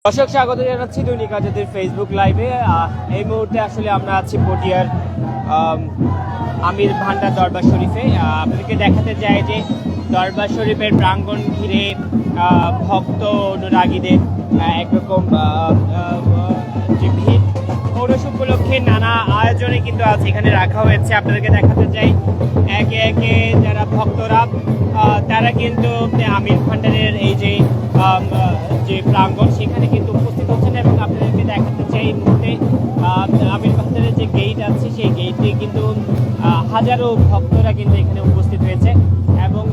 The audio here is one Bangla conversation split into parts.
দর্শক স্বাগত জানাচ্ছি দৈনিক আজাদের ফেসবুক লাইভে। এই মুহূর্তে আসলে আমরা আছি পটিয়ার আমির ভান্ডার দরবার শরীফে। আপনাদেরকে দেখাতে চাই যে দরবার শরীফের প্রাঙ্গণ ঘিরে ভক্ত অনুরাগীদের একরকম যে ভিড়, পৌরষ উপলক্ষে নানা আয়োজনে কিন্তু আছে এখানে রাখা হয়েছে। আপনাদেরকে দেখাতে চাই একে একে যারা ভক্তরা তারা কিন্তু আমির ভান্ডারের এই যে প্রাঙ্গণ সেখানে কিন্তু উপস্থিত হচ্ছেন এবং আপনাদেরকে দেখাতে চাই এই মুহূর্তে আমির ভান্ডারের যে গেট আছে সেই গেটে কিন্তু হাজারো ভক্তরা কিন্তু এখানে উপস্থিত হয়েছে এবং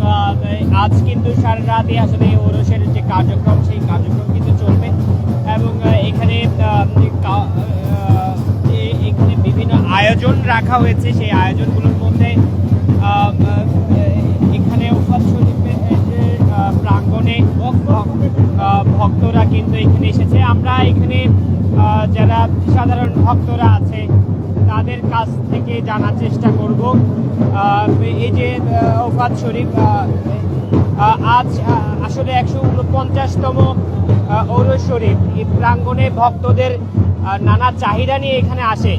আজ কিন্তু সারা রাতে আসলে ওরসের যে কার্যক্রম সেই কার্যক্রম কিন্তু চলবে এবং এখানে বিভিন্ন আয়োজন রাখা হয়েছে। সেই আয়োজনগুলোর মধ্যে এখানে প্রাঙ্গণে ভক্তরা কিন্তু এখানে এসেছে। আমরা এখানে যারা সাধারণ ভক্তরা আছে তাদের কাছ থেকে জানার চেষ্টা করব এই যে ওফাত শরীফ আজ আসলে 149তম ওরস শরীফ, এই প্রাঙ্গণে ভক্তদের নানা চাহিদা নিয়ে এখানে আসে।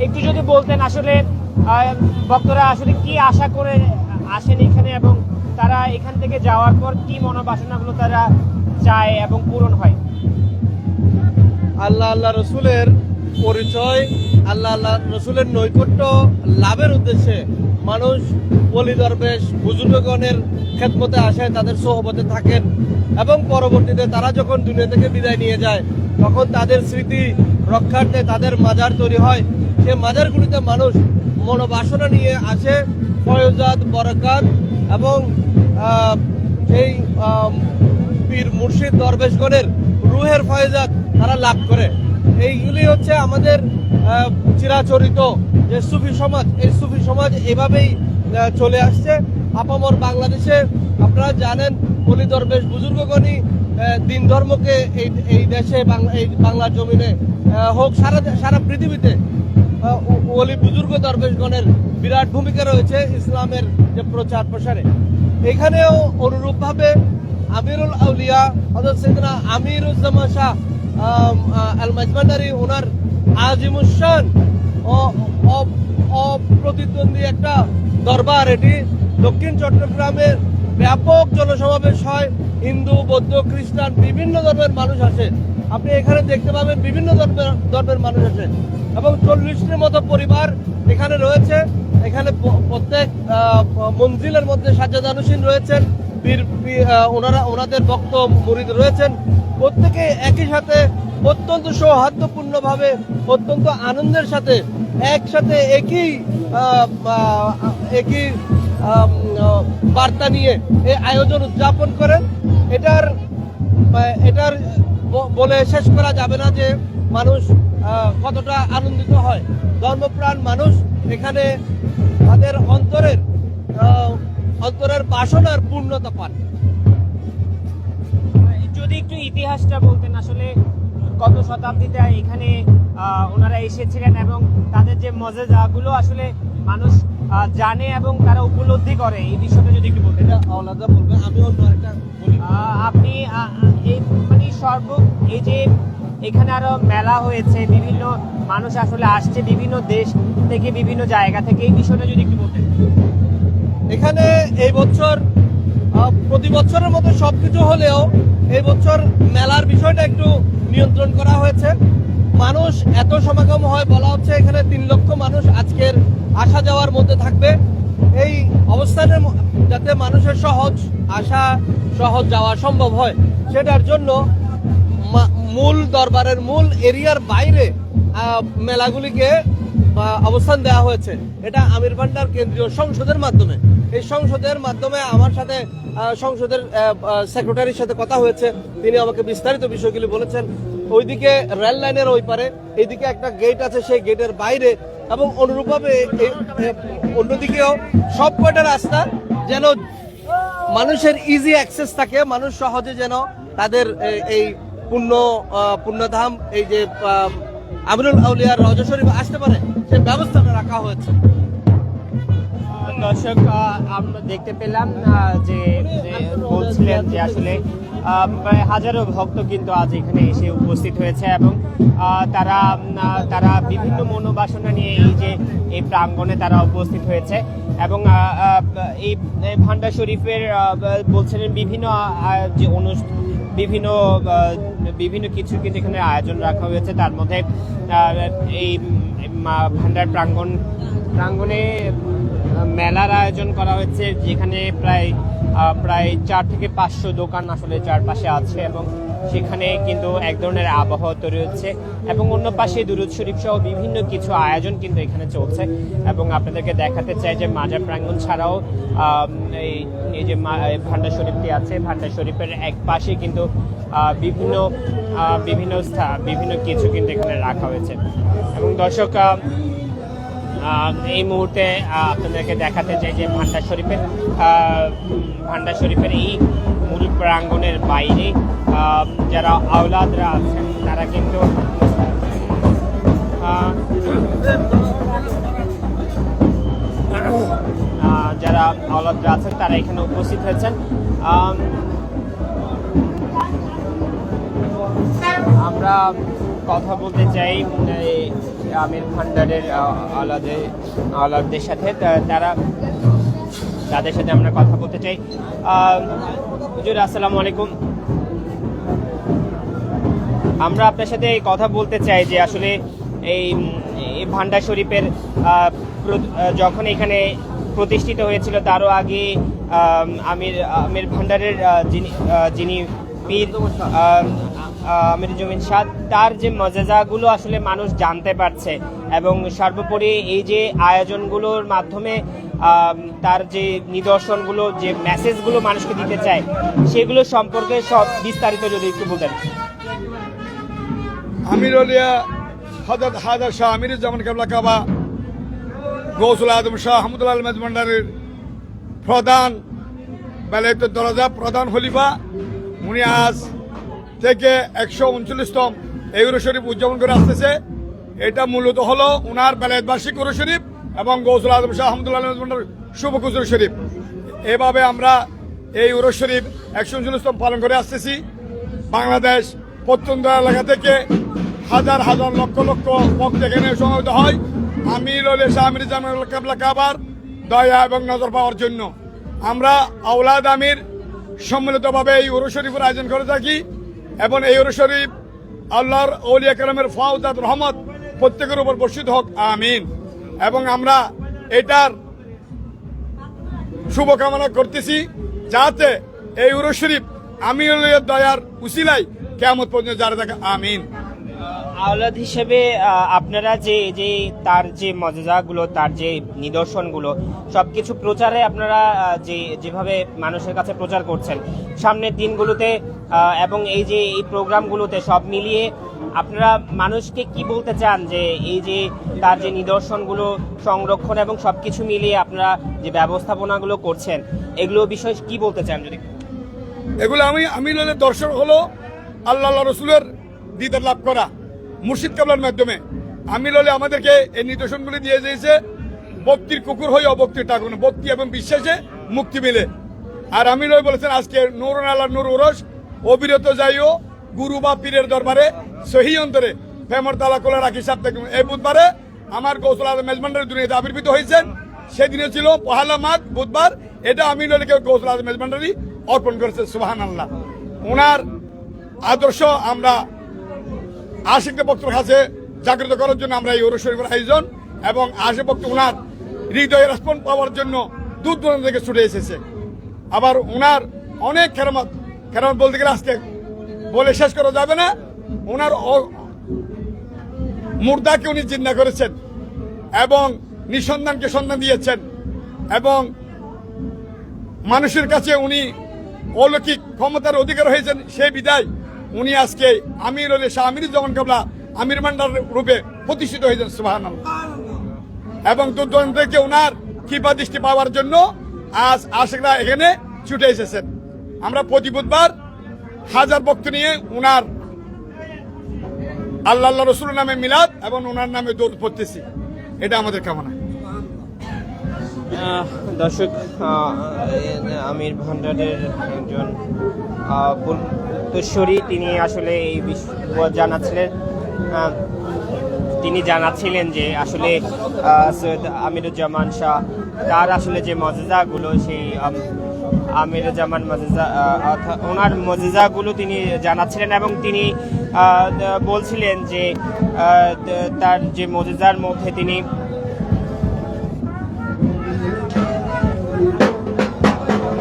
একটু যদি বলতেন আসলে ভক্তরা আসলে কি আশা করে আসেন এখানে এবং তারা এখান থেকে যাওয়ার পর কি মনোবাসনাগুলো তারা চায় এবং পূরণ হয়। আল্লাহ রসুলের পরিচয়, আল্লাহ রসুলের নৈকট্য লাভের উদ্দেশ্যে মানুষ ওলি দরবেশ বুজুর্গগণের খেদমতে আসে, তাদের সোহবতে থাকেন এবং পরবর্তীতে তারা যখন দুনিয়া থেকে বিদায় নিয়ে যায় তখন তাদের স্মৃতি রক্ষার্থে তাদের মাজার তৈরি হয়। সে মাজারগুলিতে মানুষ মনোবাসনা নিয়ে আসে, ফয়জাত বরকাত এবং এই পীর মুর্শিদ দরবেশগণের রুহের ফয়জাত তারা লাভ করে। এইগুলি হচ্ছে আমাদের চিরাচরিত যে সুফি সমাজ। এই সুফি সমাজ এভাবেই চলে আসছে আপামর বাংলাদেশে। আপনারা জানেন অলি দরবেশ বুজুর্গগণই দিন ধর্মকে এই দেশে এই বাংলার জমিনে হোক সারা পৃথিবীতে ওলি বুজুর্গ দরবেশগণের বিরাট ভূমিকা রয়েছে ইসলামের যে প্রচার প্রসারে। এখানেও অনুরূপভাবে আমিরুল আউলিয়া হযরত সাইয়েদনা আমিরুজ্জামান শাহ আল মাজমান্ডারি ওনার আজিমুশান অপ্রতিদ্বন্দ্বী একটা দরবার। এটি দক্ষিণ চট্টগ্রামের ব্যাপক জনসমাবেশ হয়। হিন্দু, বৌদ্ধ, খ্রিস্টান বিভিন্ন ধর্মের মানুষ আসে। আপনি এখানে দেখতে পাবেন বিভিন্ন ধর্মের মানুষ আসে এবং 40টির মতো পরিবার এখানে রয়েছে। এখানে প্রত্যেক মঞ্জিলের মধ্যে সাজ্জাদানুশীন রয়েছেন, ওনাদের ভক্ত মুরিদ রয়েছেন। প্রত্যেকে একই সাথে অত্যন্ত সৌহার্দ্যপূর্ণভাবে অত্যন্ত আনন্দের সাথে একসাথে একই বার্তা নিয়ে এই আয়োজন উদযাপন করেন। এটার বলে শেষ করা যাবে না যে মানুষ কতটা আনন্দিত হয়। ধর্মপ্রাণ মানুষ এখানে তাদের অন্তরের বাসনার পূর্ণতা পান। যদি একটু ইতিহাসটা বলতেন আসলে কত শতাব্দীতে এখানে ওনারা এসেছিলেন এবং তাদের যে মজেজাগুলো আসলে মানুষ জানে এবং তারা উপলব্ধি করে, এই বিষয়টা যদি একটু বলতেন। আলাদা বলবেন, আমি অন্য একটা বলি। আপনি এই মানে এই যে এখানে আরো মেলা হয়েছে, বিভিন্ন মানুষ আসলে আসছে বিভিন্ন দেশ থেকে বিভিন্ন জায়গা থেকে, এই বিষয়টা যদি একটু বলতেন। এখানে এই বছর প্রতি বছরের মতো সবকিছু হলেও এই বছর মেলার বিষয়টা একটু নিয়ন্ত্রণ করা হয়েছে। মানুষ এত সমাগম হয়, বলা হচ্ছে এখানে 3 লক্ষ মানুষ আজকের আসা যাওয়ার মধ্যে থাকবে। এই অবস্থানে যাতে মানুষের সহজ যাওয়া সম্ভব হয় সেটার জন্য মূল দরবারের মূল এরিয়ার বাইরে মেলাগুলিকে অবস্থান দেওয়া হয়েছে। এটা আমির ভান্ডার কেন্দ্রীয় সংসদের মাধ্যমে। এই সংসদের মাধ্যমে আমার সাথে সংসদের সেক্রেটারির সাথে কথা হয়েছে, তিনি আমাকে বিস্তারিত বিষয়গুলি বলেছেন। ওইদিকে রেল লাইনের ওই পারে এইদিকে একটা গেট আছে, সেই গেটের বাইরে এবং অনুরূপভাবে অন্যদিকেও সব কয়টা রাস্তা যেন মানুষের ইজি অ্যাক্সেস থাকে, মানুষ সহজে যেন তাদের এই পুণ্যধাম এই যে আমিরুল আউলিয়ার রওজা শরীফ আসতে পারে সে ব্যবস্থাটা রাখা হয়েছে। দর্শক আমরা দেখতে পেলাম যে বলছিলেন যে আসলে প্রায় হাজারো ভক্ত কিন্তু আজ এখানে এসে উপস্থিত হয়েছে এবং তারা বিভিন্ন মনোবাসনা নিয়ে এই প্রাঙ্গণে তারা উপস্থিত হয়েছে এবং এই ভান্ডার শরীফের বলছিলেন বিভিন্ন যে অনুষ্ঠান বিভিন্ন কিছু কিন্তু এখানে আয়োজন রাখা হয়েছে। তার মধ্যে এই ভান্ডার প্রাঙ্গণে মেলার আয়োজন করা হয়েছে, যেখানে প্রায় 4 থেকে 500 দোকান আসলে চারপাশে আছে এবং সেখানে কিন্তু এক ধরনের আবহাওয়া তৈরি হচ্ছে এবং অন্য পাশে দুরূদ শরীফ সহ বিভিন্ন কিছু আয়োজন কিন্তু এখানে চলছে। এবং আপনাদেরকে দেখাতে চাই যে মাজার প্রাঙ্গণ ছাড়াও এই যে ভান্ডার শরীফটি আছে, ভান্ডার শরীফের এক পাশে কিন্তু বিভিন্ন কিছু কিন্তু এখানে রাখা হয়েছে। এবং দর্শক, এই মুহূর্তে আপনাদেরকে দেখাতে চাই যে ভান্ডার শরীফের এই মূল প্রাঙ্গণের বাইরে যারা আওলাদরা আছেন তারা কিন্তু তারা এখানে উপস্থিত হয়েছেন। আমরা কথা বলতে চাই আমির ভান্ডারের আওলাদদের সাথে, তাদের সাথে আমরা কথা বলতে চাই। হুজুর, আসসালামু আলাইকুম। আমরা আপনার সাথে কথা বলতে চাই যে আসলে এই ভান্ডার শরীফের যখন এখানে প্রতিষ্ঠিত হয়েছিল তারও আগে আমির ভান্ডারের যিনি পীর আমির জমিন শাহ, তার যে মজাজাগুলো আসলে মানুষ জানতে পারছে এবং সর্বোপরি এই যে আয়োজনগুলোর মাধ্যমে তার যে নিদর্শনগুলো, যে মেসেজগুলো মানুষকে দিতে চায়, সেগুলো সম্পর্কে সব বিস্তারিত যদি একটু বলতেন। আমির আলিয়া হযরত হায়দার শাহ আমিরুজ্জামান কেবলা কাবা গৌসুল আজম শাহ আহমদুল্লাহ আল মেজভান্ডারের প্রধান বেলায়েতের দরজা, প্রধান খলিফা, উনি আজ থেকে 139তম এই উরুস শরীফ উদযাপন করে আসতেছে। এটা মূলত হলো উনার বেলায়েত বার্ষিক উরুস শরীফ এবং গৌসুল আজম শাহ আহমদুল্লাহ আল মেজভান্ডার শুভ কুসুর শরীফ। এভাবে আমরা এই উরুস শরীফ 139তম পালন করে আসতেছি। বাংলাদেশ প্রত্যন্ত এলাকা থেকে হাজার হাজার লক্ষ লক্ষ ভক্ত এখানে সমবেত হয় আমির আলিয়া শাহ আমিরুজ্জামান কেবলা কাবার দয়া এবং নজর পাওয়ার জন্য। আমরা আওলাদ আমির সম্মিলিতভাবে এই উরুস শরীফের আয়োজন করে থাকি এবং এই উরুস শরীফ আল্লাহর আউলিয়া কেরামের ফাওজাত রহমত প্রত্যেকের উপর বর্ষিত হোক, আমিন। এবং আমরা এটার শুভকামনা করতেছি যাতে এই উরুস শরীফ আমির আলিয়ার দয়ার উসিলায় কিয়ামত পর্যন্ত জারি থাকে, আমিন। আওলাদ হিসেবে আপনারা যে তার যে মজাজাগুলো, তার যে নিদর্শনগুলো সবকিছু প্রচারে আপনারা যেভাবে মানুষের কাছে প্রচার করছেন সামনের দিনগুলোতে এবং এই প্রোগ্রামগুলোতে সব মিলিয়ে আপনারা মানুষকে কি বলতে চান যে এই যে তার যে নিদর্শনগুলো সংরক্ষণ এবং সবকিছু মিলিয়ে আপনারা যে ব্যবস্থাপনাগুলো করছেন এগুলো বিষয়ে কি বলতে চান? যদি এগুলো আমির দর্শন হলো আল্লাহ রসুলের দিদার লাভ করা মুর্শিদ কাবলার মাধ্যমে। আমির আলী আমাদেরকে এই নিদর্শনগুলি দিয়ে দিয়েছে ভক্তির কুকুর হয়ে অভক্তির টাকুন, ভক্তি এবং বিশ্বাসে মুক্তি মিলে। আর আমির আলী বলেছেন আজকে নূর আল্লাহ নূর ওরস অবিরত যাইও গুরু বা পীরের দরবারে সহি অন্তরে ফেমর তালা কোলা রাখি সাপ দেখুন। এই বুধবারে আমার গৌসুল আজম মেজবান্ডারের দুনিয়াতে আবির্ভূত হয়েছেন, সেদিনে ছিল পহেলা মাঘ বুধবার। এটা আমির আলীকে গৌসুল আজম মেজবান্ডারই অর্পণ করেছে, সুবহানাল্লাহ। ওনার আদর্শ আমরা আশিকদের ভক্তের কাছে জাগ্রত করার জন্য আমরা এই উরুস শরীফের আয়োজন এবং আশিক ভক্ত ওনার হৃদয়ে রেসপন্স পাওয়ার জন্য দূর দূরান্ত থেকে ছুটে এসেছে। আবার ওনার অনেক কেরামত বলতে গেলে আজকে বলে শেষ করা যাবে না। ওনার মুর্দাকে উনি চিন্তা করেছেন এবং নিঃসন্তানকে সন্তান দিয়েছেন এবং মানুষের কাছে উনি অলৌকিক ক্ষমতার অধিকার হয়েছেন। সেই বিদায় উনি আজকে আমির আলিয়া শাহ আমিরুজ্জামান কেবলা আমির ভান্ডার রূপে প্রতিষ্ঠিত হয়েছেন, সুবহানাল্লাহ। এবং দূর দূরান্ত থেকে ওনার কৃপা দৃষ্টি পাওয়ার জন্য আজ আশিকরা এখানে ছুটে এসেছেন। আমরা প্রতি বুধবার হাজার ভক্ত নিয়ে ওনার আল্লাহ রসুলের নামে মিলাদ এবং ওনার নামে দৌড় পড়তেছি, এটা আমাদের কামনা। দর্শক, আমির ভান্ডারের একজন উত্তরসূরি, তিনি আসলে এই জানাচ্ছিলেন তিনি জানাচ্ছিলেন যে আসলে সৈয়দ আমিরুজ্জামান শাহ তার আসলে যে মজেজাগুলো, সেই আমিরুজ্জামান মজেজা অর্থাৎ ওনার মজেজাগুলো তিনি জানাচ্ছিলেন এবং তিনি বলছিলেন যে তার যে মজেজার মধ্যে তিনি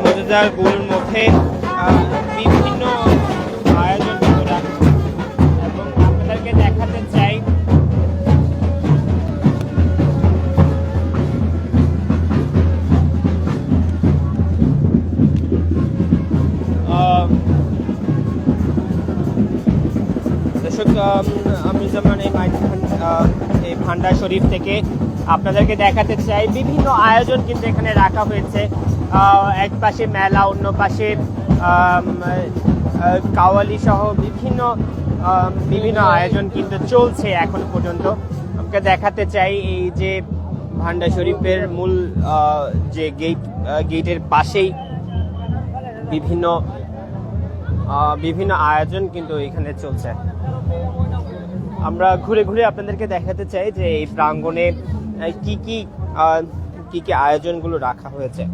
মজেজাগুলোর মধ্যে বিভিন্ন আয়োজন করা, এবং আপনাদেরকে দেখাতে চাই দর্শক, আমি যেমন এই ভান্ডার শরীফ থেকে আপনাদেরকে দেখাতে চাই বিভিন্ন আয়োজন কিন্তু এখানে রাখা হয়েছে। এক পাশে মেলা, অন্য পাশে কাওয়ালি সহ বিভিন্ন আয়োজন কিন্তু চলছে এখন পর্যন্ত। আমাকে দেখাতে চাই এই যে ভান্ডার শরীফের মূল যে গেটের পাশেই বিভিন্ন আয়োজন কিন্তু এখানে চলছে। আমরা ঘুরে ঘুরে আপনাদেরকে দেখাতে চাই যে এই প্রাঙ্গণে কি কি আয়োজনগুলো রাখা হয়েছে।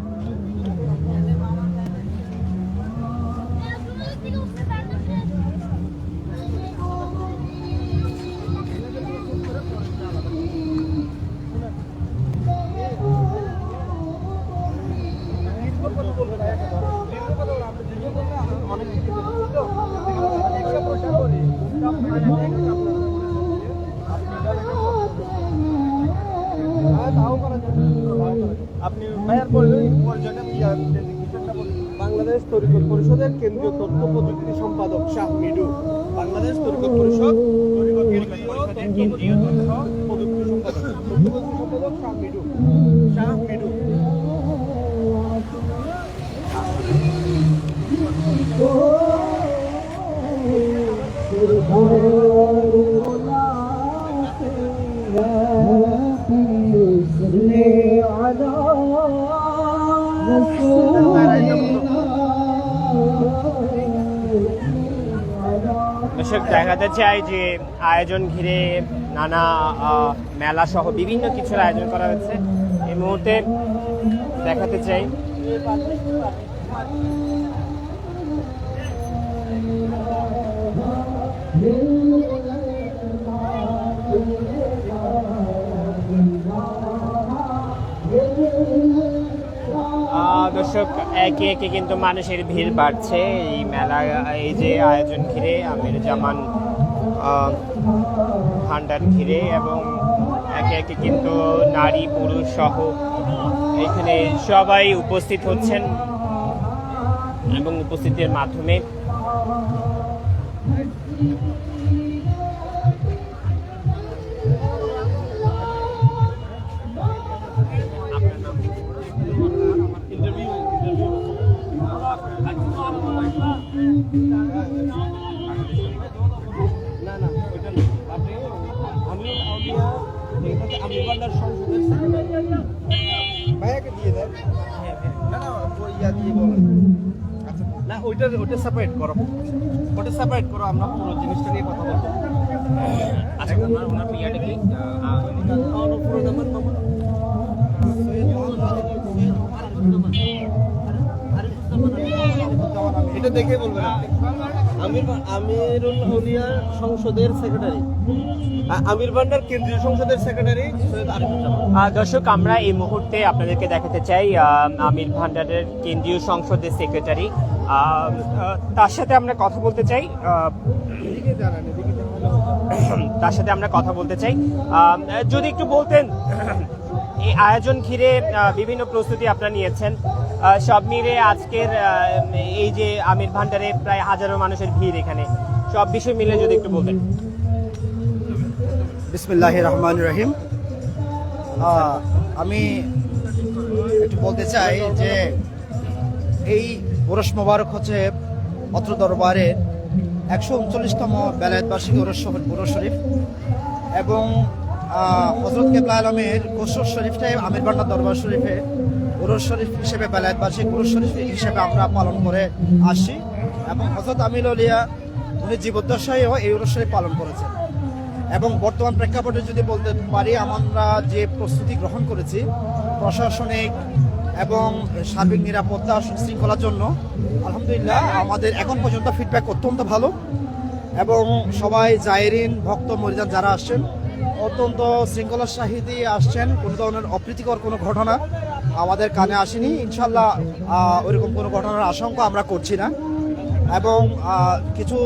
বাংলাদেশ তরিকত পরিষদের কেন্দ্রীয় তথ্য প্রযুক্তি সম্পাদক শাহ মিডু, বাংলাদেশ তরিকত পরিষদ কেন্দ্রীয় তথ্য প্রযুক্তি সম্পাদক শাহ মিডু। দর্শক, দেখাতে চাই যে আয়োজন ঘিরে নানা মেলা সহ বিভিন্ন কিছুর আয়োজন করা হয়েছে। এই মুহূর্তে দেখাতে চাই দর্শক, একে একে কিন্তু মানুষের ভিড় বাড়ছে এই মেলা, এই যে আয়োজন ঘিরে, আমিরুজ্জামান ভান্ডার ঘিরে, এবং একে একে কিন্তু নারী পুরুষ সহ এখানে সবাই উপস্থিত হচ্ছেন এবং উপস্থিতির মাধ্যমে ওইটা সেপারেট করো, আমরা পুরো জিনিসটা নিয়ে কথা বলবো। আচ্ছা, ওনার পিয়াটা কি পুরো নাম্বার এটা দেখে বলবেন আপনি। আমিরুল আউলিয়া সংসদের সেক্রেটারি, আমির ভান্ডার কেন্দ্রীয় সংসদের সেক্রেটারি সৈয়দ আরিফুজ্জামান। দর্শক, আমরা এই মুহূর্তে আপনাদেরকে দেখাতে চাই আমির ভান্ডারের কেন্দ্রীয় সংসদের সেক্রেটারি, তার সাথে আমরা কথা বলতে চাই। যদি একটু বলতেন, এই আয়োজন ঘিরে বিভিন্ন প্রস্তুতি আপনারা নিয়েছেন, সব মিলে আজকের এই যে আমির ভান্ডারে প্রায় হাজারো মানুষের ভিড়, এখানে সব বিষয় মিলে যদি একটু বলতেন। বিসমিল্লাহির রহমানির রহিম। আমি একটু বলতে চাই যে এই ওরস মোবারক হচ্ছে অত্র দরবারের 139তম বেলায়েত বার্ষিকী ওরস শরীফ, এবং হযরত কেবলা আলমের কোসর শরীফটাই আমির ভান্ডার দরবার শরীফে ওরস শরীফ হিসেবে বেলায়েত বার্ষিক ওরস শরীফ হিসেবে আমরা পালন করে আসছি। এবং হযরত আমির আউলিয়া উনি জীবদ্দশায়ও এই উরুস শরীফ পালন করেছেন। এবং বর্তমান প্রেক্ষাপটে যদি বলতে পারি, আমরা যে প্রস্তুতি গ্রহণ করেছি প্রশাসনিক এবং সার্বিক নিরাপত্তা শৃঙ্খলার জন্য, আলহামদুলিল্লাহ আমাদের এখন পর্যন্ত ফিডব্যাক অত্যন্ত ভালো এবং সবাই জায়েরিন ভক্ত মরিদান যারা আসছেন অত্যন্ত শৃঙ্খলার সাহিত্যে আসছেন। কোনো ধরনের অপ্রীতিকর কোনো ঘটনা আমাদের কানে আসেনি, ইনশাল্লাহ ওইরকম কোনো ঘটনার আশঙ্কা আমরা করছি না। এবং কিছু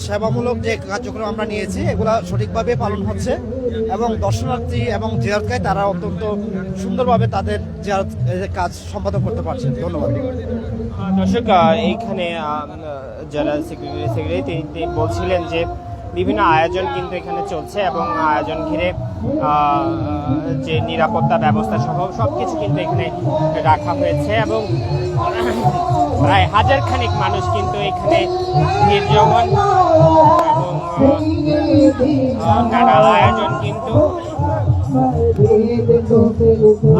সেবামূলক যে কার্যক্রম আমরা নিয়েছি এগুলা সঠিকভাবে পালন হচ্ছে এবং দর্শনার্থী এবং জিয়ারতকারী তারা অত্যন্ত সুন্দরভাবে তাদের জিয়ারত কাজ সম্পাদন করতে পারছেন। ধন্যবাদ। দর্শক, এইখানে যারা সেক্রেটারি তিনি বলছিলেন যে বিভিন্ন আয়োজন কিন্তু এখানে চলছে এবং আয়োজন ঘিরে যে নিরাপত্তা ব্যবস্থা সহ সবকিছু কিন্তু এখানে রাখা হয়েছে এবং প্রায় 1000 খানেক মানুষ কিন্তু এখানে ভিড় জমান এবং নানা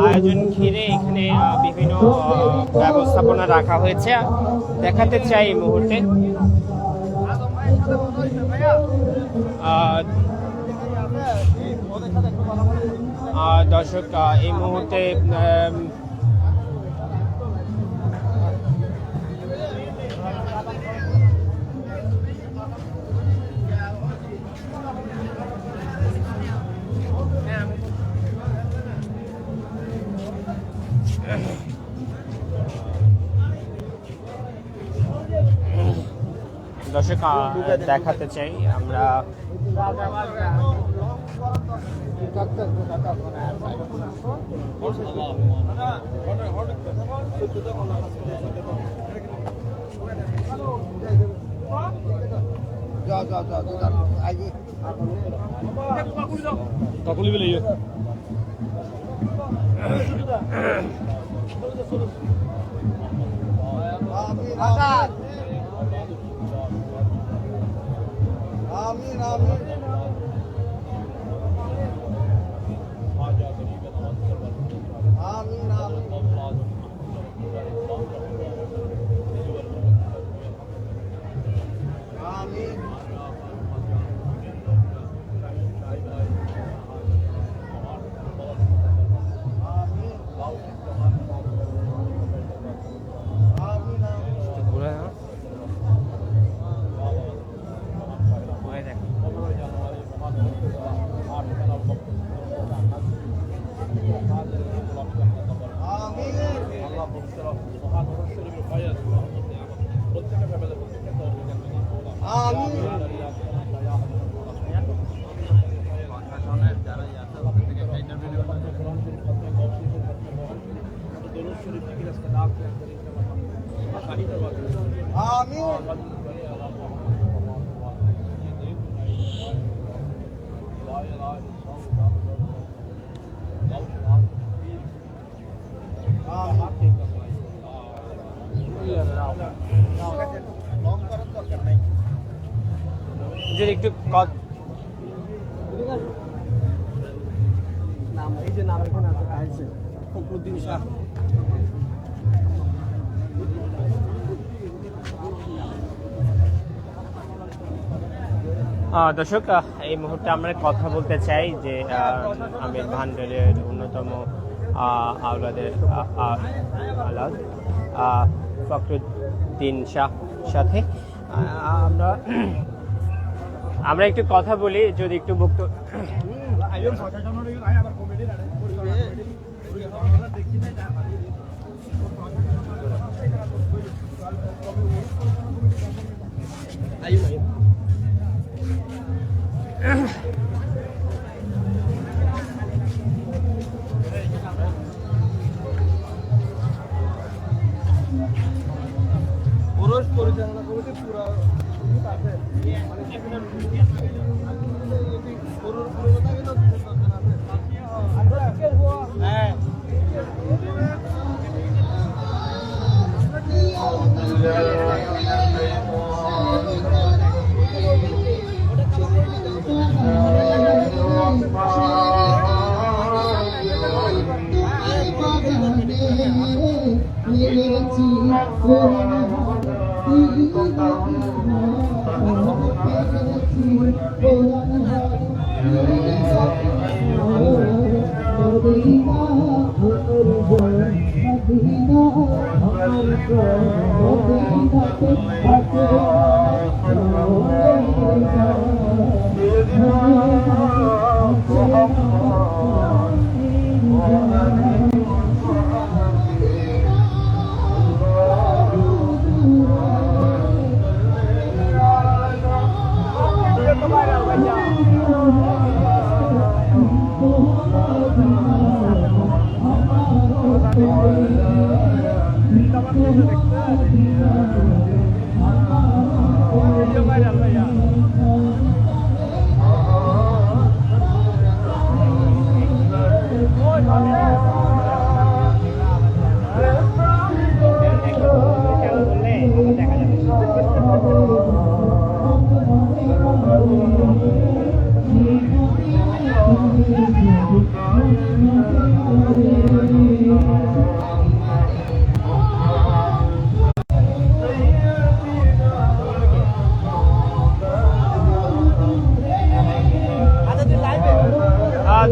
আয়োজন ঘিরে এখানে বিভিন্ন ব্যবস্থাপনা রাখা হয়েছে। দেখাতে চাই এই মুহূর্তে দর্শক, এই মুহূর্তে দর্শক দেখাতে চাই আমরা যদি একটু দর্শক, এই মুহূর্তে আমরা কথা বলতে চাই যে আমির ভান্ডারের অন্যতম আওলাদের আওলাদ ফখরুদ্দিন শাহ সাথে আমরা একটু কথা বলি। যদি একটু বক্তব্য পরিচালনা কমিটি পুরো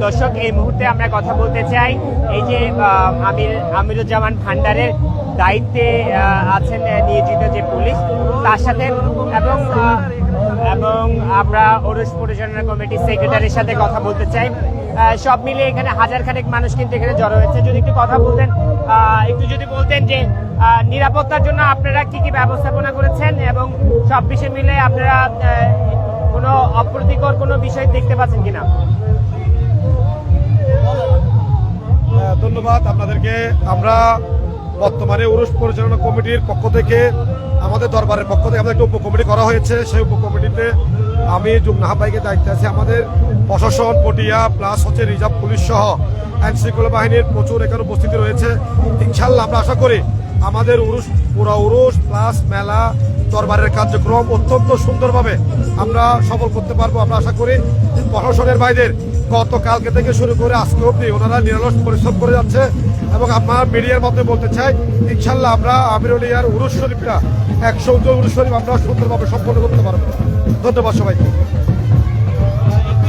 দর্শক, এই মুহূর্তে আমরা কথা বলতে চাই এই যে আমিরুজ্জামান ভান্ডারের দায়িত্বে আছেন নিয়োজিত যে পুলিশ, তার সাথে এবং আমরা ওরস পরিচালনা কমিটির সেক্রেটারির সাথে কথা বলতে চাই। সব মিলিয়ে এখানে হাজার খানেক মানুষ কিন্তু এখানে জড়ো হয়েছে। যদি একটু কথা বলতেন, একটু যদি বলতেন যে নিরাপত্তার জন্য আপনারা কি কি ব্যবস্থাপনা করেছেন এবং সব বিষয় মিলে আপনারা কোনো অপ্রীতিকর কোনো বিষয় দেখতে পাচ্ছেন কিনা? ধন্যবাদ আপনাদেরকে। আমরা বর্তমানে উরুস পরিচালনা কমিটির পক্ষ থেকে, আমাদের দরবারের পক্ষ থেকে আমাদের একটা উপকমিটি করা হয়েছে। সেই উপকমিটিতে আমি যুগ্ম আহ্বায়কের দায়িত্বে আছি। আমাদের প্রশাসন, পটিয়া প্লাস হচ্ছে রিজার্ভ পুলিশ সহ আইন শৃঙ্খলা বাহিনীর প্রচুর এখানে উপস্থিতি রয়েছে। ইনশাল্লাহ আমরা আশা করি আমাদের পুরা উরুস প্লাস মেলা দরবারের কার্যক্রম অত্যন্ত সুন্দরভাবে আমরা সফল করতে পারবো। আমরা আশা করি প্রশাসনের ভাইদের গতকালকে থেকে শুরু করে আজকে অবধি ওনারা নিরলস পরিশ্রম করে যাচ্ছে এবং আমরা মিডিয়ার মধ্যে বলতে চাই ইনশাল্লাহ আমরা আমিরুলিয়ার উরুস শরীফটা 100 উরুস শরীফ আমরা সুন্দরভাবে সম্পন্ন করতে পারবো। ধন্যবাদ সবাইকে।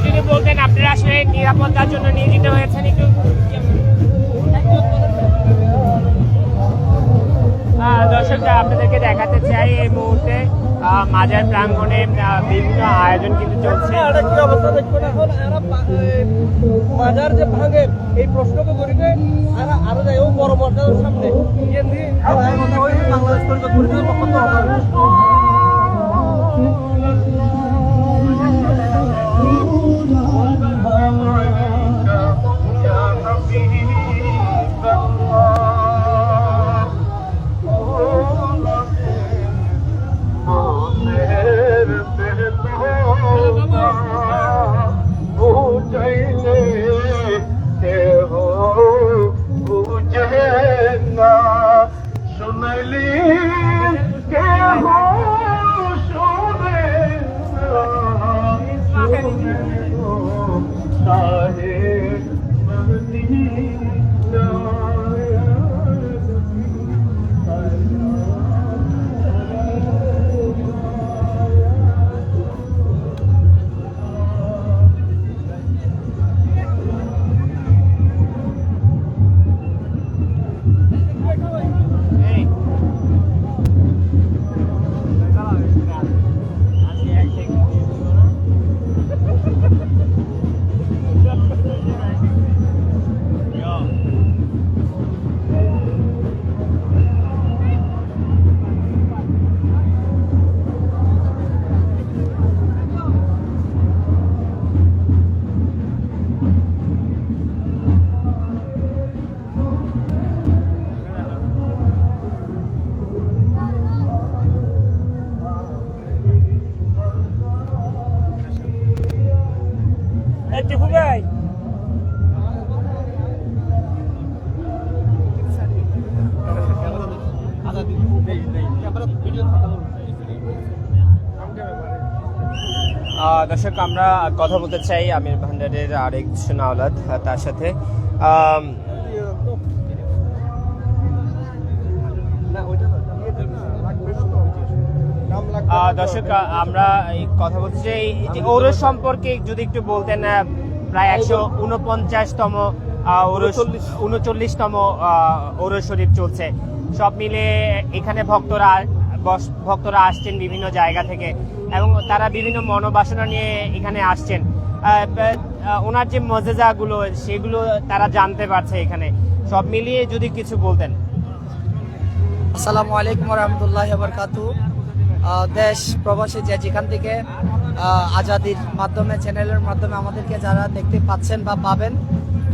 যদি বলতেন আপনারা আসলে নিরাপত্তার জন্য নিয়োজিত হয়েছেন একটু। দর্শক, আপনাদেরকে দেখাতে চাই এই মুহূর্তে মাজার প্রাঙ্গণে বিভিন্ন আয়োজন কিন্তু চলছে। মাজার যে ভাঙে এই প্রশ্নকে করিবে আরো যাই ও বড় মর্যাদার সামনে বাংলাদেশ পরিচালনা পক্ষ দর্শক, আমরা কথা বলতে চাই আমির ভান্ডারের আরেকজন আওলাদ, তার সাথে দর্শক আমরা এই কথা বলছি যে এই যে ঔরস সম্পর্কে যদি একটু বলতেন, প্রায় 149তম 39তম ঔরস শরীফ চলছে। সব মিলে এখানে ভক্তরা আসছেন বিভিন্ন জায়গা থেকে এবং তারা বিভিন্ন মনোবাসনা নিয়ে এখানে আসছেন। ওনার যে মজেজাগুলো সেগুলো তারা জানতে পারছে এখানে। সব মিলিয়ে যদি কিছু বলতেন। আসসালামু আলাইকুম রহমতুল্লাহ বরকাতু। দেশ প্রবাসী যে যেখান থেকে আজাদির মাধ্যমে, চ্যানেলের মাধ্যমে আমাদেরকে যারা দেখতে পাচ্ছেন বা পাবেন,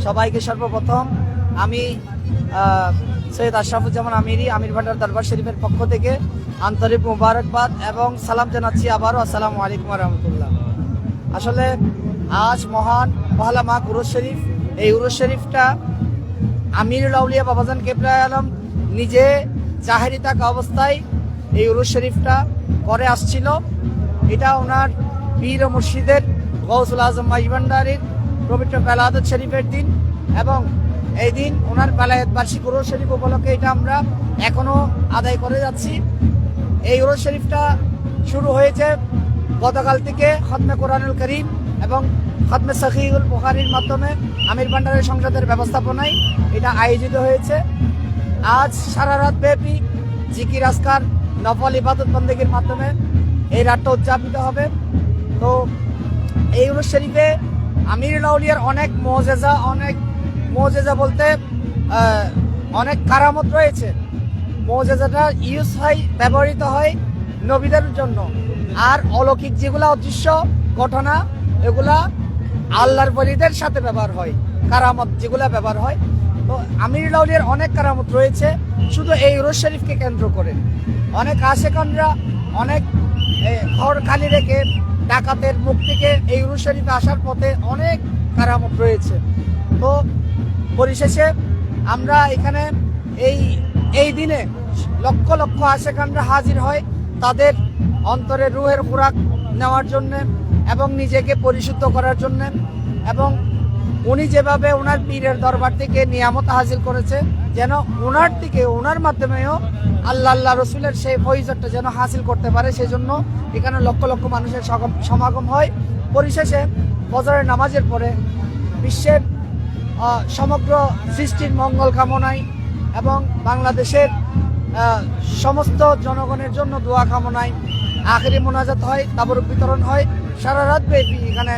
সবাইকে সর্বপ্রথম আমি সৈয়দ আশরাফুজ্জামান আমির ভান্ডার দরবার শরীফের পক্ষ থেকে আন্তরিক মুবারকবাদ এবং সালাম জানাচ্ছি আবারও। আসসালামু আলাইকুম রহমতুল্লাহ। আসলে আজ মহান পহেলা মাঘ উরুস শরীফ। এই উরুস শরীফটা আমিরুল আউলিয়া বাবাজান কেবলা আলম নিজে জাহেরি থাকা অবস্থায় এই উরুস শরীফটা করে আসছিল। এটা ওনার পীর ও মুর্শিদের গৌসুল আজম মাইভান্ডারির পবিত্র বেলায়েত শরীফের দিন এবং এই দিন ওনার বেলায়েত বার্ষিক উরুস শরীফ উপলক্ষে এটা আমরা এখনো আদায় করে যাচ্ছি। এই উরুস শরীফটা শুরু হয়েছে গতকাল থেকে খতমে কোরআনুল করিম এবং খতমে সহিহুল বুখারীর মাধ্যমে আমির ভান্ডারের সংসদের ব্যবস্থাপনায় এটা আয়োজিত হয়েছে। আজ সারা রাত ব্যাপী জিকির আজকার নফল ইবাদত বন্দেগীর মাধ্যমে এই রাতটা উদযাপিত হবে। তো এই উরুস শরীফে আমিরুল আউলিয়ার অনেক মোজেজা বলতে অনেক কারামত রয়েছে। মোজেজাটা ব্যবহৃত হয় নবীদের জন্য, আর অলৌকিক যেগুলা অদৃশ্য ঘটনা এগুলা আল্লাহর ওলিদের সাথে ব্যবহার হয়। কারামত যেগুলা ব্যবহার হয়, তো আমিরুল আউলিয়ার অনেক কারামত রয়েছে শুধু এই উরুস শরীফকে কেন্দ্র করে। অনেক আশেকানরা অনেক ঘর খালি রেখে ডাকাতের মুখ থেকে এই উরুস শরীফে আসার পথে অনেক কারামত রয়েছে। তো পরিশেষে আমরা এখানে এই দিনে লক্ষ লক্ষ আশেকানরা হাজির হয় তাদের অন্তরের রুহের খোরাক নেওয়ার জন্য এবং নিজেকে পরিশুদ্ধ করার জন্য, এবং উনি যেভাবে ওনার পীরের দরবার থেকে নিয়ামত হাসিল করেছে যেন ওনার মাধ্যমেও আল্লাহ রসুলের সেই ফয়জতটা যেন হাসিল করতে পারে, সেই জন্য এখানে লক্ষ লক্ষ মানুষের সমাগম হয়। পরিশেষে ফজরের নামাজের পরে বিশ্বের সমগ্র সৃষ্টির মঙ্গল কামনায় এবং বাংলাদেশের সমস্ত জনগণের জন্য দোয়া কামনায় আখেরি মোনাজাত হয়, তাবরুক বিতরণ হয়। সারা রাত ব্যাপী এখানে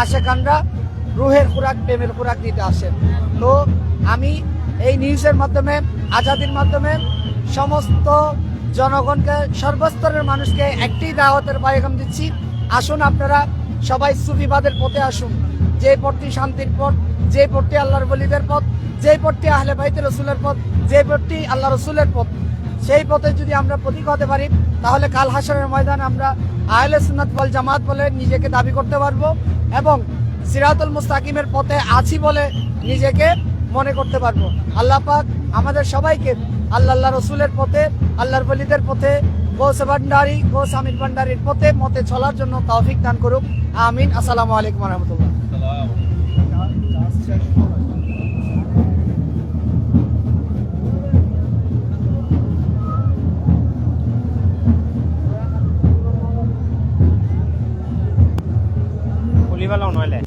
আশেকানরা রুহের খোরাক, প্রেমের খোরাক দিতে আসেন। তো আমি এই নিউজের মাধ্যমে, আজাদির মাধ্যমে সমস্ত জনগণকে, সর্বস্তরের মানুষকে একটি দাওয়াতের পয়গাম দিচ্ছি, আসুন আপনারা সবাই সুফিবাদের পথে আসুন। যে পথটি শান্তির পথ, যে পথটি আল্লাহর ওলিদের পথ, যে পথটি আহলে বাইত রসুলের পথ, যে পথটি আল্লাহ রসুলের পথ, সেই পথে যদি আমরা প্রতীক হতে পারি তাহলে কাল হাশরের ময়দানে আমরা আহলে সুন্নাত ওয়াল জামাত বলে নিজেকে দাবি করতে পারবো এবং সিরাতুল মুস্তাকিমের পথে আছি বলে নিজেকে মনে করতে পারবো। আল্লাহ পাক আমাদের সবাইকে আল্লাহ রসুলের পথে, আল্লাহর ওলিদের পথে, গৌস আমির ভান্ডারির পথে মতে চলার জন্য তৌফিক দান করুক। আমিন। আসসালামু আলাইকুম রহমতুল্লাহ। খুলিবেলাও নইলে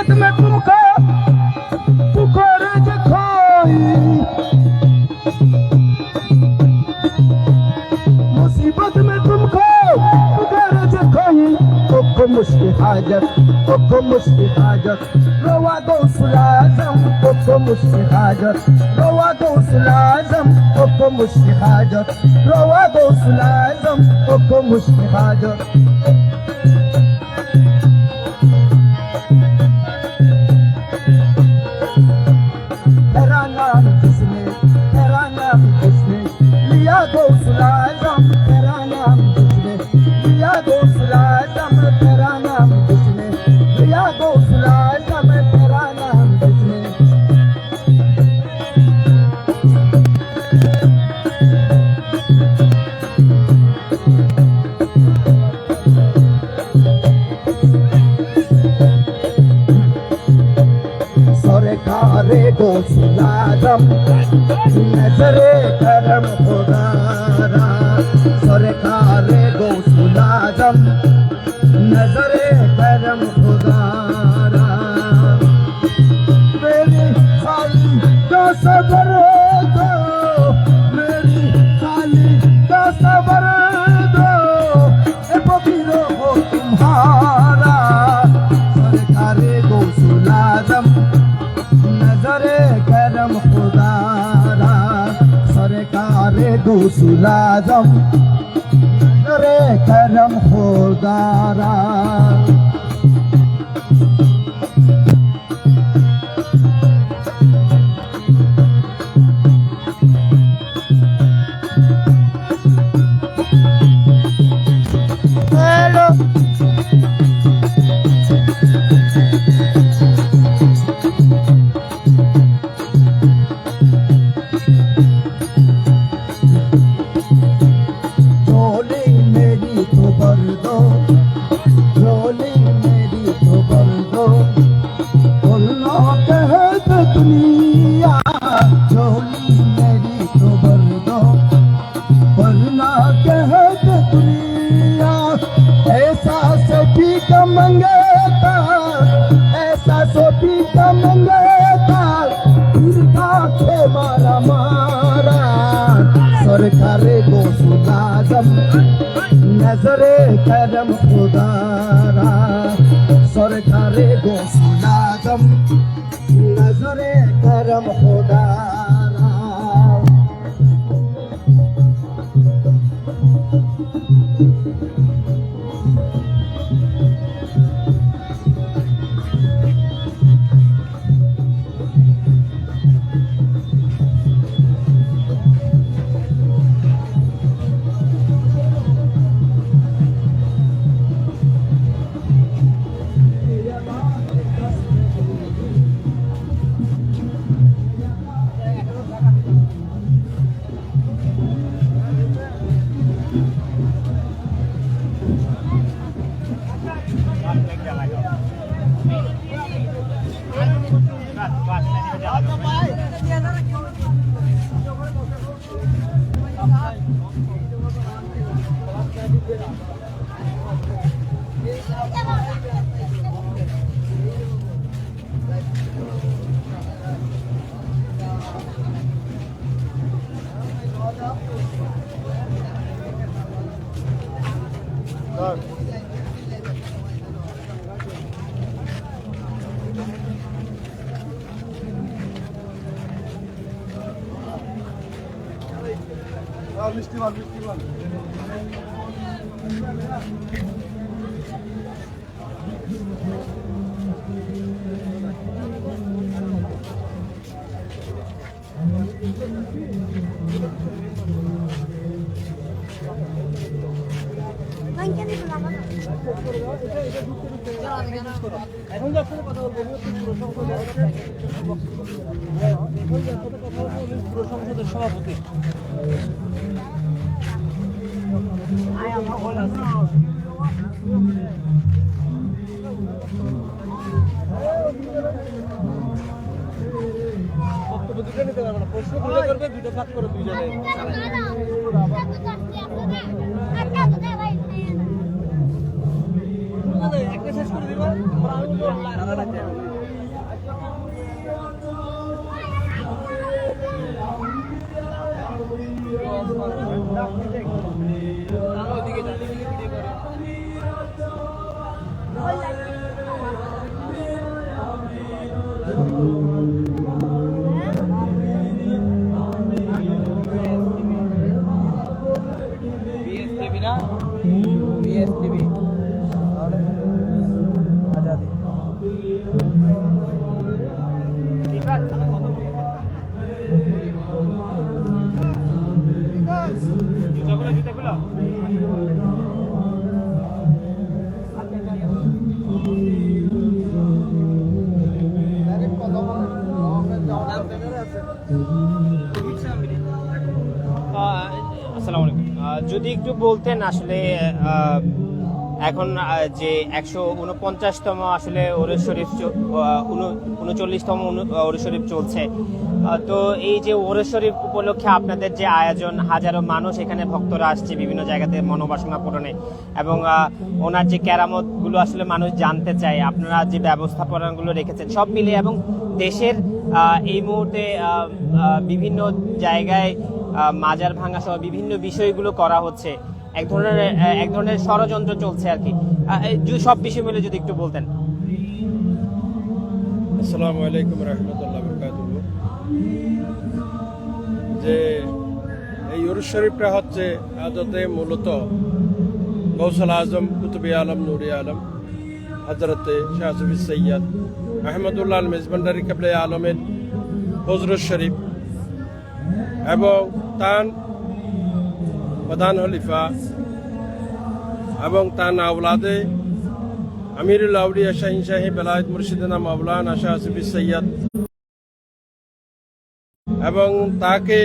मुसीबत में तुमको पुकारे जो कोई, मुसीबत में तुमको पुकारे जो कोई, ओको मुश्किल हाजत, ओको मुश्किल हाजत, रोवा गौसुल आज़म, ओको मुश्किल हाजत, रोवा गौसुल आज़म, ओको मुश्किल हाजत, रोवा गौसुल आज़म, ओको मुश्किल हाजत। तेरा नाम जिसने लिया गौसुल आज़म, तेरा नाम जिसने लिया गौसुल आज़म, तेरा नाम जिसने लिया गौसुल आज़म, तेरा नाम जिसने। सरकारे गौसुल आज़म, नजरे करम खुदारा, सरकारे गौसुल आज़म, नजरे करम खुदारा। मेरी खाली का सबर दो, मेरी खाली का सबर दो, ए फकीरो हो तुम्हारा, सरकारे गौसुल आज़म, नजरे करम खुदारा, सरकारे गौसुल आज़म, नजरे करम खुदारा। झोली मेरी तो भर दो, झोली मेरी तो भर दो, बोलना कहत दुनिया, झोली मेरी तो भर दो, बोलना कहत दुनिया। ऐसा सोफी का मंगेता, ऐसा सोफी का मंगेता, फिर के मारा मारा, सरकारे गौसुल आज़म, नजरे करम खुदारा, सरकारे गौसुल आज़म, नजरे करम खुदारा। মিষ্টি মাল মিষ্টি মাল এখন যার সাথে কথা বলবো এখন যার সাথে কথা বলবো পুরো সংসদের সভাপতি। বক্তব্য দুটো নিতে পারবো না, প্রশ্ন দুটো করবে, দুটো ভাগ করে দুইজনে একটা শেষ করে দিবা। টিভি না বিএস টিভি আজাদি আসসালামু আলাইকুম। যদি একটু বলতেন আসলে এখন যে 149তম আসলে ওরস শরীফ 39তম ওরস শরীফ চলছে, তো এই যে ওরস শরীফ উপলক্ষে আপনাদের যে আয়োজন, হাজারো মানুষ এখানে ভক্তরা আসছে বিভিন্ন জায়গাতে মনোবাসনা পূরণে, এবং ওনার যে কেরামতগুলো আসলে মানুষ জানতে চায়, আপনারা যে ব্যবস্থাপনাগুলো রেখেছেন সব মিলিয়ে, এবং দেশের এই মুহূর্তে বিভিন্ন জায়গায় মাজার ভাঙা সহ বিভিন্ন বিষয়গুলো করা হচ্ছে, এক ধরনের ষড়যন্ত্র চলছে আর কি, সব বিষয় মিলে যদি একটু বলতেন। আসসালামু আলাইকুম রহমতুল্লাহ বরকাতুহু। যে এই উরুস শরীফটা হচ্ছে আদতে মূলত গৌসুল আজম কুতুবে আলম নুরে আলম হজরতে শাহ সুফি সৈয়দ আহমদুল্লাহ আল মেজবান্ডারি কেবলে আলমের হজরত শরীফ এবং তার প্রধান খলিফা এবং তার আওলাদে আমিরুল আউলিয়া শাহিন শাহী বেলায়েত মুর্শিদানা মাওলানা শাহ সুফি সৈয়দ, এবং তাকে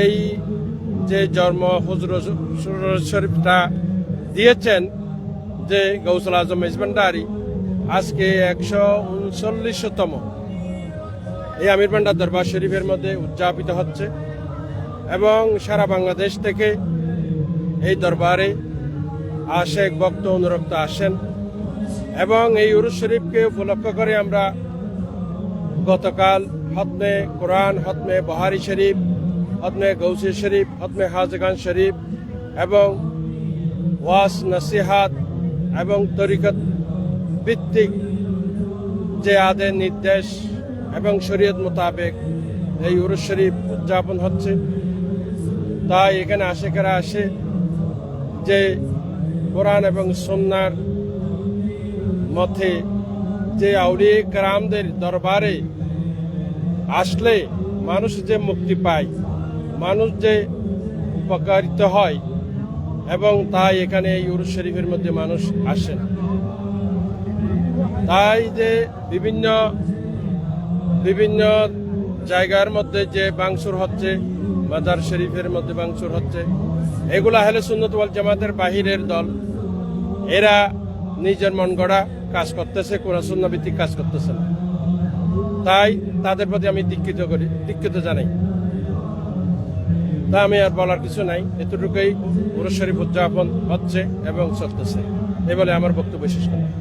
এই যে জন্ম হজরত শরীফটা দিয়েছেন যে গৌসুল আজম মেজবান্ডারি, আজকে 139তম এই আমির ভান্ডার দরবার শরীফের মধ্যে উদযাপিত হচ্ছে, এবং সারা বাংলাদেশ থেকে এই দরবারে আশেক ভক্ত অনুরক্ত আসেন, এবং এই উরুস শরীফকে উপলক্ষ করে আমরা গতকাল হতমে কোরআন, হতমে বহারি শরীফ, হতমে গৌসি শরীফ, হতমে হাজগান শরীফ এবং ওয়াস নসিহাত এবং তরিকত ভিত্তিক যে আদেশ নির্দেশ এবং শরীয়ত মোতাবেক এই উরুস শরীফ উদযাপন হচ্ছে। তাই এখানে আশেকেরা আসে যে কোরআন এবং সুন্নাহর মতে যে আউলিয়া কেরামদের দরবারে আসলে মানুষ যে মুক্তি পায়, মানুষ যে উপকারিত হয়, এবং তাই এখানে এই উরুস শরীফের মধ্যে মানুষ আসেন। তাই যে বিভিন্ন জায়গার মধ্যে যে বাংসুর হচ্ছে, মাজার শরীফের মধ্যে বাংসুর হচ্ছে, এগুলা আহলে সুন্নাত ওয়াল জামাতের বাহিরের দল, এরা নিজের মন গড়া কাজ করতেছে, কোরআন সুন্নাহ ভিত্তিক কাজ করতেছে না। তাই তাদের প্রতি আমি দীক্ষিত জানাই। তা আমি আর বলার কিছু নাই, এতটুকুই উরুস শরীফ উদযাপন হচ্ছে এবং চলতেছে, এই বলে আমার বক্তব্য শেষ করলাম।